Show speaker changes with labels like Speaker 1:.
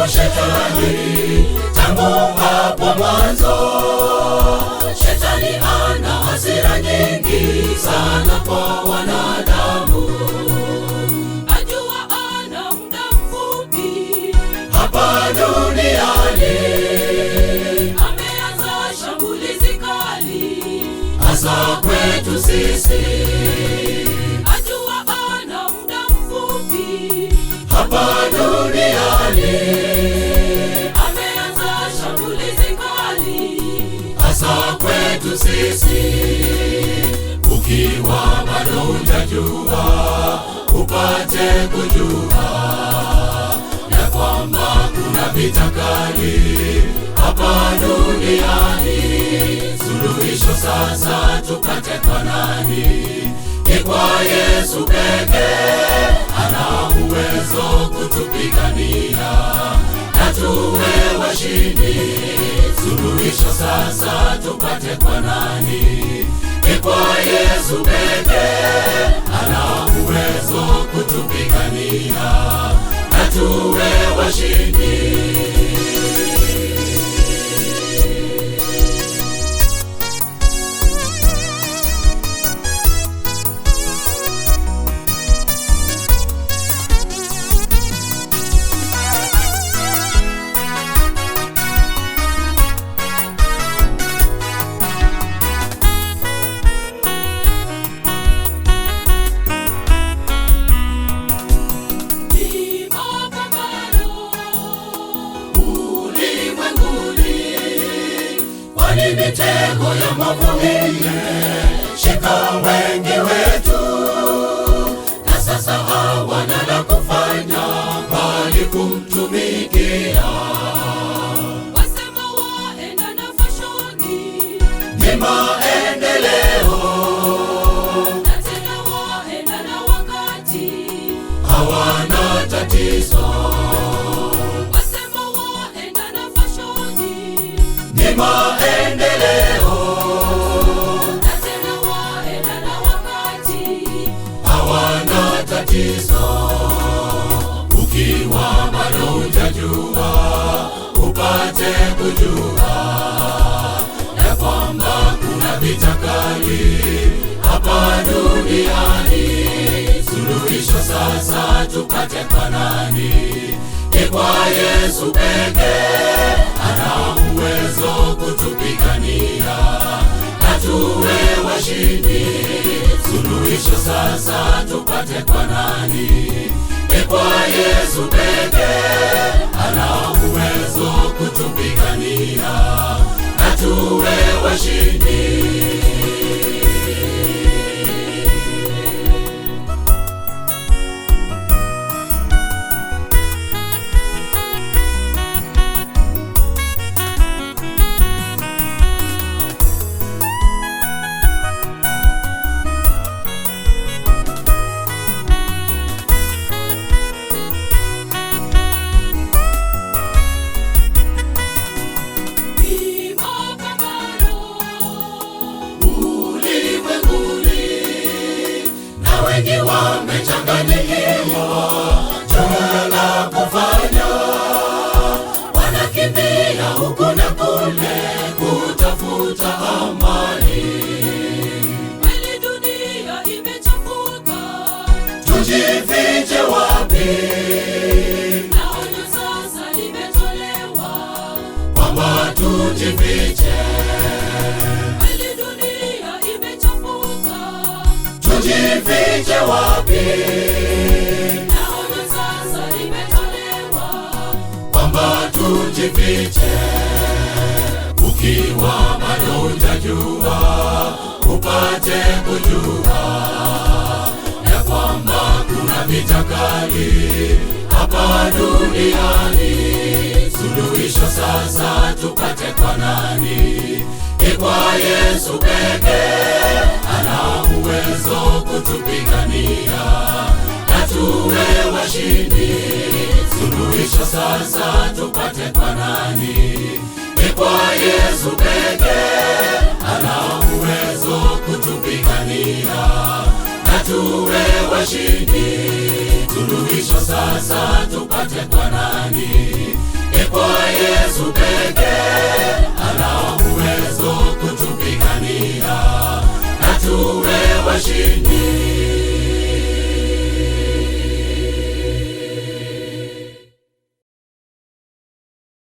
Speaker 1: yuko shetani tangu hapo mwanzo. Shetani ana hasira nyingi sana kwa wanadamu. Ajua ana muda mfupi hapa duniani. Ameanza shambulizi kali hasa kwetu sisi. Ajua ana muda mfupi hapa duniani. Ameanza shambulizi kali hasa kwetu sisi. Ukiwa bado hujajua, upate kujua ya kwamba kuna vita kali hapa duniani. Suluhisho sasa tupate kwa nani? Ni kwa Yesu pekee. Ana uwezo kutupigania na tuwe washindi. Suluhisho sasa tupate kwa nani? Ni kwa Yesu pekee. Ana uwezo kutupigania na tuwe washindi. Kwani mitego ya mwovu imeshika wengi wetu, na sasa hawana la kufanya bali kumtumikia. Wasema waenda na fashoni, ni maendeleo, na tena waenda na wakati, hawana tatizo. Wasema waenda na fashoni, ni maendeleo, na tena waenda na wakati, hawana tatizo. Ukiwa bado hujajua, upate kujua ya kwamba kuna vita kali hapa duniani. Suluhisho sasa tupate kwa nani? Ni kwa Yesu pekee. Ana uwezo kutupigania na tuwe washindi. Suluhisho sasa tupate kwa nani? Ni kwa Yesu pekee. Ana uwezo kutupigania na tuwe washindi. Wengi wamechanganyikiwa, jua la kufanya, wanakimbia huku na kule kutafuta amani. Kweli dunia imechafuka, tujifiche wapi? Na onyo sasa limetolewa kwamba tujifiche. Tujifiche wapi? Na onyo sasa limetolewa kwamba tujifiche. Ukiwa bado hujajua, upate kujua ya kwamba kuna vita kali hapa duniani. Suluhisho sasa tupate kwa nani? Ni kwa Yesu pekee. Ana uwezo kutupigania na tuwe washindi. Suluhisho sasa tupate kwa nani? Ni kwa Yesu pekee. Ana uwezo kutupigania na tuwe washindi. Suluhisho sasa tupate kwa nani? Yesu pekee